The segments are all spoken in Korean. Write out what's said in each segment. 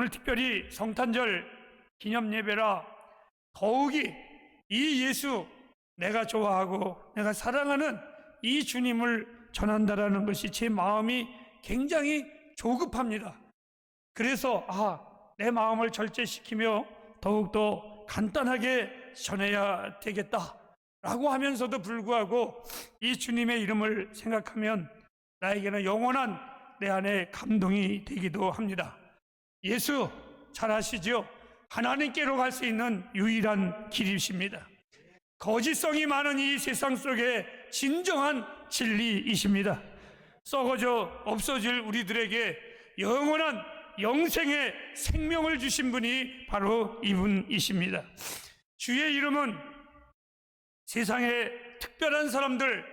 오늘 특별히 성탄절 기념예배라 더욱이 이 예수, 내가 좋아하고 내가 사랑하는 이 주님을 전한다라는 것이 제 마음이 굉장히 조급합니다. 그래서 내 마음을 절제시키며 더욱더 간단하게 전해야 되겠다라고 하면서도 불구하고 이 주님의 이름을 생각하면 나에게는 영원한 내 안에 감동이 되기도 합니다. 예수 잘 아시죠? 하나님께로 갈 수 있는 유일한 길이십니다. 거짓성이 많은 이 세상 속에 진정한 진리이십니다. 썩어져 없어질 우리들에게 영원한 영생의 생명을 주신 분이 바로 이분이십니다. 주의 이름은 세상의 특별한 사람들,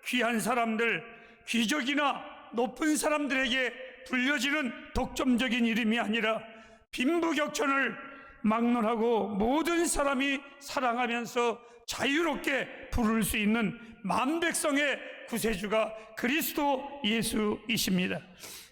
귀한 사람들, 귀족이나 높은 사람들에게 불려지는 독점적인 이름이 아니라 빈부격천을 막론하고 모든 사람이 사랑하면서 자유롭게 부를 수 있는 만백성의 구세주가 그리스도 예수이십니다.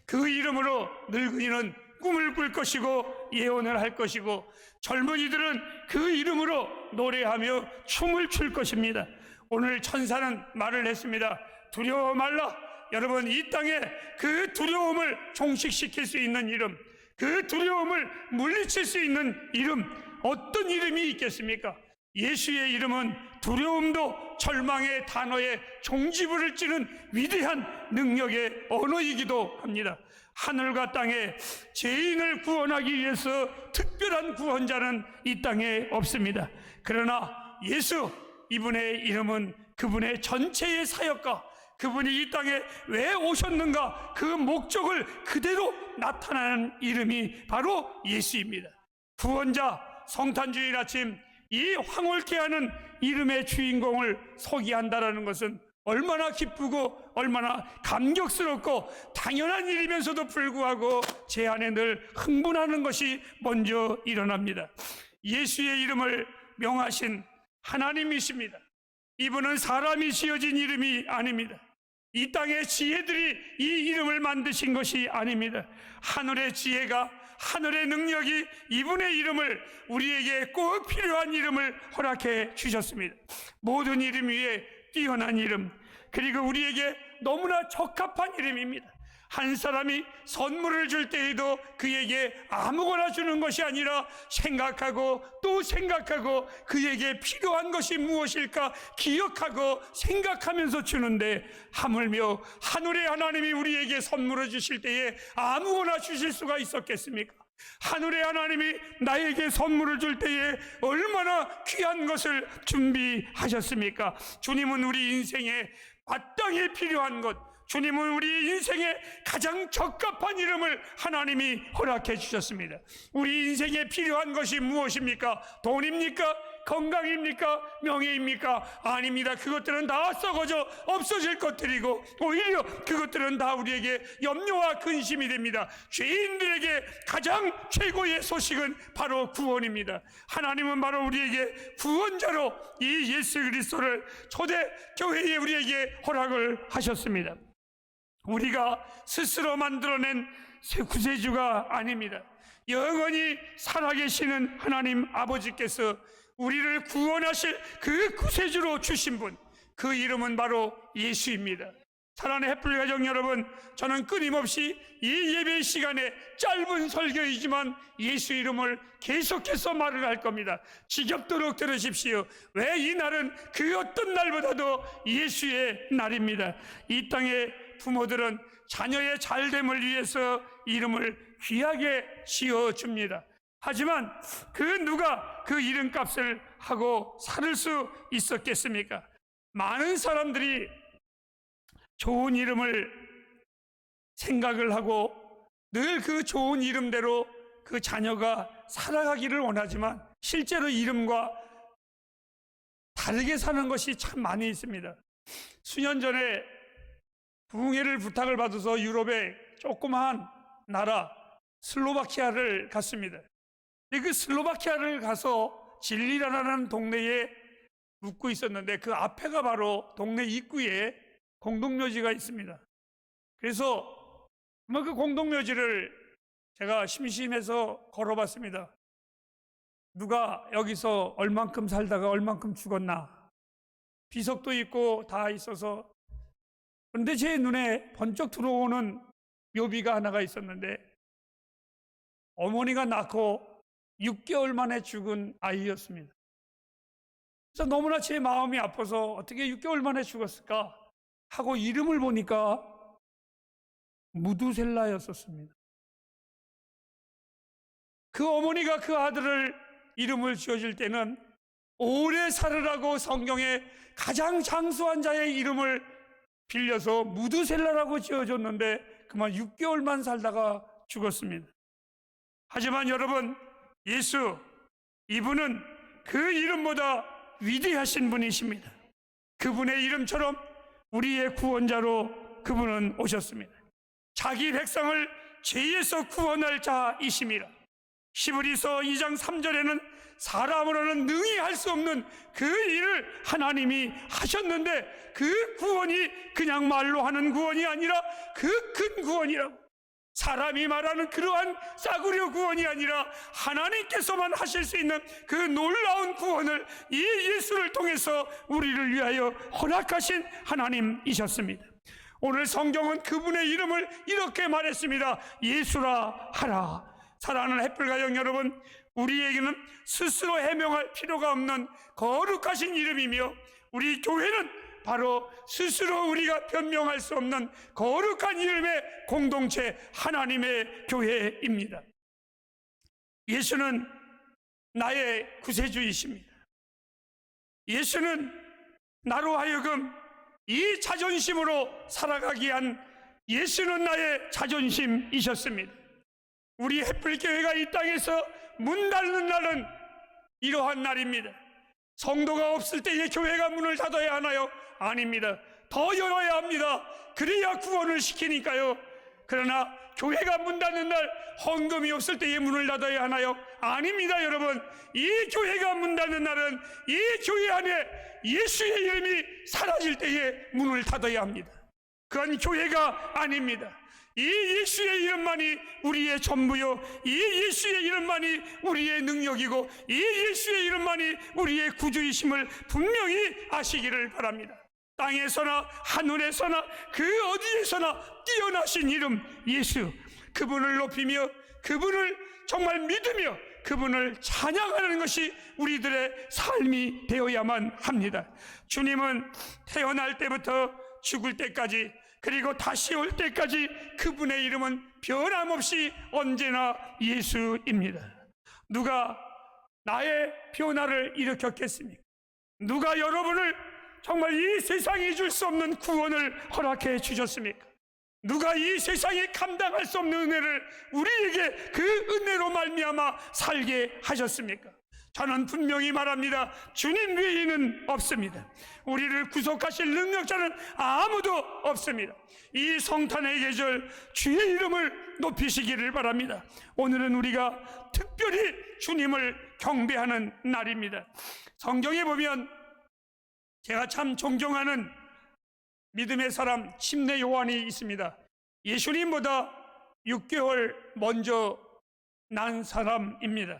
그 이름으로 늙은이는 꿈을 꿀 것이고 예언을 할 것이고 젊은이들은 그 이름으로 노래하며 춤을 출 것입니다. 오늘 천사는 말을 했습니다. 두려워 말라. 여러분, 이 땅에 그 두려움을 종식시킬 수 있는 이름, 그 두려움을 물리칠 수 있는 이름, 어떤 이름이 있겠습니까? 예수의 이름은 두려움도 절망의 단어에 종지부를 찌는 위대한 능력의 언어이기도 합니다. 하늘과 땅에 죄인을 구원하기 위해서 특별한 구원자는 이 땅에 없습니다. 그러나 예수, 이분의 이름은 그분의 전체의 사역과 그분이 이 땅에 왜 오셨는가 그 목적을 그대로 나타나는 이름이 바로 예수입니다. 구원자, 성탄주일 아침 이 황홀케 하는 이름의 주인공을 소개한다는 것은 얼마나 기쁘고 얼마나 감격스럽고 당연한 일이면서도 불구하고 제 안에 늘 흥분하는 것이 먼저 일어납니다. 예수의 이름을 명하신 하나님이십니다. 이분은 사람이 지어진 이름이 아닙니다. 이 땅의 지혜들이 이 이름을 만드신 것이 아닙니다. 하늘의 지혜가, 하늘의 능력이 이분의 이름을, 우리에게 꼭 필요한 이름을 허락해 주셨습니다. 모든 이름 위에 뛰어난 이름, 그리고 우리에게 너무나 적합한 이름입니다. 한 사람이 선물을 줄 때에도 그에게 아무거나 주는 것이 아니라 생각하고 또 생각하고 그에게 필요한 것이 무엇일까 기억하고 생각하면서 주는데, 하물며 하늘의 하나님이 우리에게 선물을 주실 때에 아무거나 주실 수가 있었겠습니까? 하늘의 하나님이 나에게 선물을 줄 때에 얼마나 귀한 것을 준비하셨습니까? 주님은 우리 인생에 마땅히 필요한 것, 주님은 우리 인생에 가장 적합한 이름을 하나님이 허락해 주셨습니다. 우리 인생에 필요한 것이 무엇입니까? 돈입니까? 건강입니까? 명예입니까? 아닙니다. 그것들은 다 썩어져 없어질 것들이고 오히려 그것들은 다 우리에게 염려와 근심이 됩니다. 죄인들에게 가장 최고의 소식은 바로 구원입니다. 하나님은 바로 우리에게 구원자로 이 예수 그리스도를 초대교회에 우리에게 허락을 하셨습니다. 우리가 스스로 만들어낸 구세주가 아닙니다. 영원히 살아계시는 하나님 아버지께서 우리를 구원하실 그 구세주로 주신 분, 그 이름은 바로 예수입니다. 사랑하는 햇불 가족 여러분, 저는 끊임없이 이 예배 시간에 짧은 설교이지만 예수 이름을 계속해서 말을 할 겁니다. 지겹도록 들으십시오. 왜 이 날은 그 어떤 날보다도 예수의 날입니다. 이 땅의 부모들은 자녀의 잘됨을 위해서 이름을 귀하게 지어줍니다. 하지만 그 누가 그 이름값을 하고 살을 수 있었겠습니까? 많은 사람들이 좋은 이름을 생각을 하고 늘 그 좋은 이름대로 그 자녀가 살아가기를 원하지만 실제로 이름과 다르게 사는 것이 참 많이 있습니다. 수년 전에 부흥회를 부탁을 받아서 유럽의 조그마한 나라 슬로바키아를 갔습니다. 그 슬로바키아를 가서 진리라는 동네에 묵고 있었는데 그 앞에가 바로 동네 입구에 공동묘지가 있습니다. 그래서 그 공동묘지를 제가 심심해서 걸어봤습니다. 누가 여기서 얼만큼 살다가 얼만큼 죽었나. 비석도 있고 다 있어서. 그런데 제 눈에 번쩍 들어오는 묘비가 하나가 있었는데, 어머니가 낳고 6개월 만에 죽은 아이였습니다. 그래서 너무나 제 마음이 아파서 어떻게 6개월 만에 죽었을까 하고 이름을 보니까 무두셀라였었습니다. 그 어머니가 그 아들을 이름을 지어줄 때는 오래 살으라고 성경에 가장 장수한 자의 이름을 빌려서 무두셀라라고 지어줬는데 그만 6개월만 살다가 죽었습니다. 하지만 여러분, 예수, 이분은 그 이름보다 위대하신 분이십니다. 그분의 이름처럼 우리의 구원자로 그분은 오셨습니다. 자기 백성을 죄에서 구원할 자이심이라. 히브리서 2장 3절에는 사람으로는 능히 할 수 없는 그 일을 하나님이 하셨는데, 그 구원이 그냥 말로 하는 구원이 아니라 그 큰 구원이라고. 사람이 말하는 그러한 싸구려 구원이 아니라 하나님께서만 하실 수 있는 그 놀라운 구원을 이 예수를 통해서 우리를 위하여 허락하신 하나님이셨습니다. 오늘 성경은 그분의 이름을 이렇게 말했습니다. 예수라 하라. 사랑하는 햇불가정 여러분, 우리에게는 스스로 해명할 필요가 없는 거룩하신 이름이며, 우리 교회는 바로 스스로 우리가 변명할 수 없는 거룩한 이름의 공동체, 하나님의 교회입니다. 예수는 나의 구세주이십니다. 예수는 나로 하여금 이 자존심으로 살아가게 한, 예수는 나의 자존심이셨습니다. 우리 햇불교회가 이 땅에서 문 닫는 날은 이러한 날입니다. 성도가 없을 때에 교회가 문을 닫아야 하나요? 아닙니다. 더 열어야 합니다. 그래야 구원을 시키니까요. 그러나 교회가 문 닫는 날, 헌금이 없을 때에 문을 닫아야 하나요? 아닙니다. 여러분, 이 교회가 문 닫는 날은 이 교회 안에 예수의 이름이 사라질 때에 문을 닫아야 합니다. 그건 교회가 아닙니다. 이 예수의 이름만이 우리의 전부요, 이 예수의 이름만이 우리의 능력이고, 이 예수의 이름만이 우리의 구주이심을 분명히 아시기를 바랍니다. 땅에서나 하늘에서나 그 어디에서나 뛰어나신 이름 예수, 그분을 높이며 그분을 정말 믿으며 그분을 찬양하는 것이 우리들의 삶이 되어야만 합니다. 주님은 태어날 때부터 죽을 때까지, 그리고 다시 올 때까지 그분의 이름은 변함없이 언제나 예수입니다. 누가 나의 변화를 일으켰겠습니까? 누가 여러분을 정말 이 세상이 줄 수 없는 구원을 허락해 주셨습니까? 누가 이 세상에 감당할 수 없는 은혜를 우리에게 그 은혜로 말미암아 살게 하셨습니까? 저는 분명히 말합니다. 주님 외에는 없습니다. 우리를 구속하실 능력자는 아무도 없습니다. 이 성탄의 계절 주의 이름을 높이시기를 바랍니다. 오늘은 우리가 특별히 주님을 경배하는 날입니다. 성경에 보면 제가 참 존경하는 믿음의 사람 침례 요한이 있습니다. 예수님보다 6개월 먼저 난 사람입니다.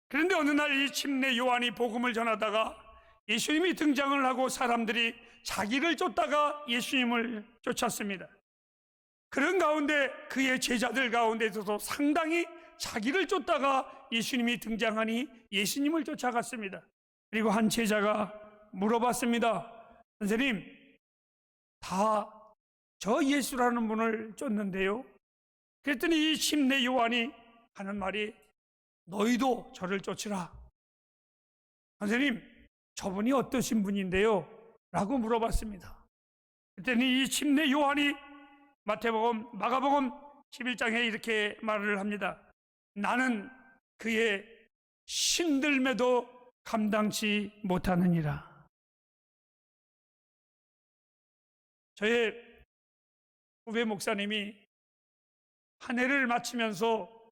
그런데 어느 날 이 침례 요한이 복음을 전하다가 예수님이 등장을 하고 사람들이 자기를 쫓다가 예수님을 쫓았습니다. 그런 가운데 그의 제자들 가운데서도 상당히 자기를 쫓다가 예수님이 등장하니 예수님을 쫓아갔습니다. 그리고 한 제자가 물어봤습니다. 선생님, 다 저 예수라는 분을 쫓는데요. 그랬더니 이 침례 요한이 하는 말이, 너희도 저를 쫓으라. 선생님, 저분이 어떠신 분인데요? 라고 물어봤습니다. 그랬더니 이 침례 요한이 마태복음, 마가복음 11장에 이렇게 말을 합니다. 나는 그의 신들매도 감당치 못하느니라. 저의 후배 목사님이 한 해를 마치면서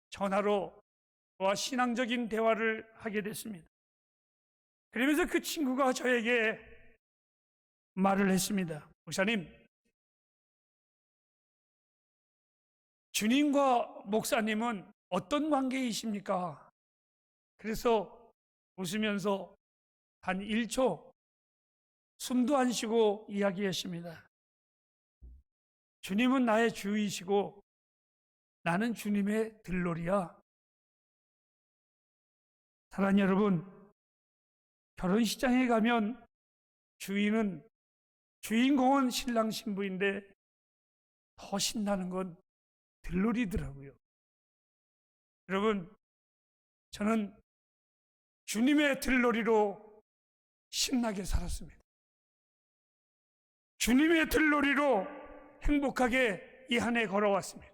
전화로 저와 신앙적인 대화를 하게 됐습니다. 그러면서 그 친구가 저에게 말을 했습니다. 목사님, 주님과 목사님은 어떤 관계이십니까? 그래서 웃으면서 단 1초 숨도 안 쉬고 이야기했습니다. 주님은 나의 주이시고 나는 주님의 들러리야. 사랑하는 여러분, 결혼식장에 가면 주인공은 신랑 신부인데 더 신나는 건 들러리더라고요. 여러분, 저는 주님의 들러리로 신나게 살았습니다. 주님의 들러리로 행복하게 이 한 해 걸어왔습니다.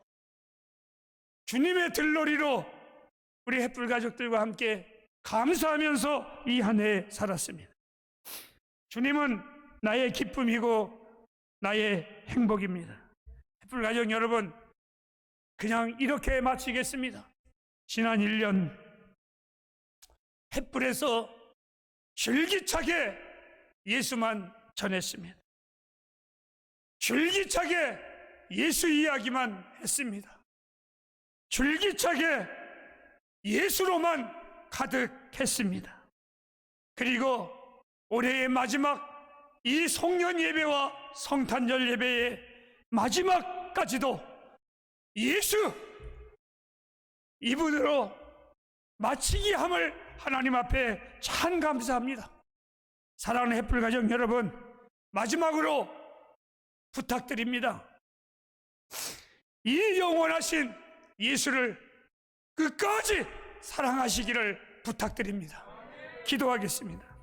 주님의 들러리로 우리 햇불 가족들과 함께 감사하면서 이 한 해 살았습니다. 주님은 나의 기쁨이고 나의 행복입니다. 햇불 가족 여러분, 그냥 이렇게 마치겠습니다. 지난 1년 햇불에서 줄기차게 예수만 전했습니다. 줄기차게 예수 이야기만 했습니다. 줄기차게 예수로만 가득했습니다. 그리고 올해의 마지막 이 송년 예배와 성탄절 예배의 마지막까지도 예수 이분으로 마치기 함을 하나님 앞에 참 감사합니다. 사랑하는 햇불 가족 여러분, 마지막으로 부탁드립니다. 이 영원하신 예수를 끝까지 사랑하시기를 부탁드립니다. 기도하겠습니다.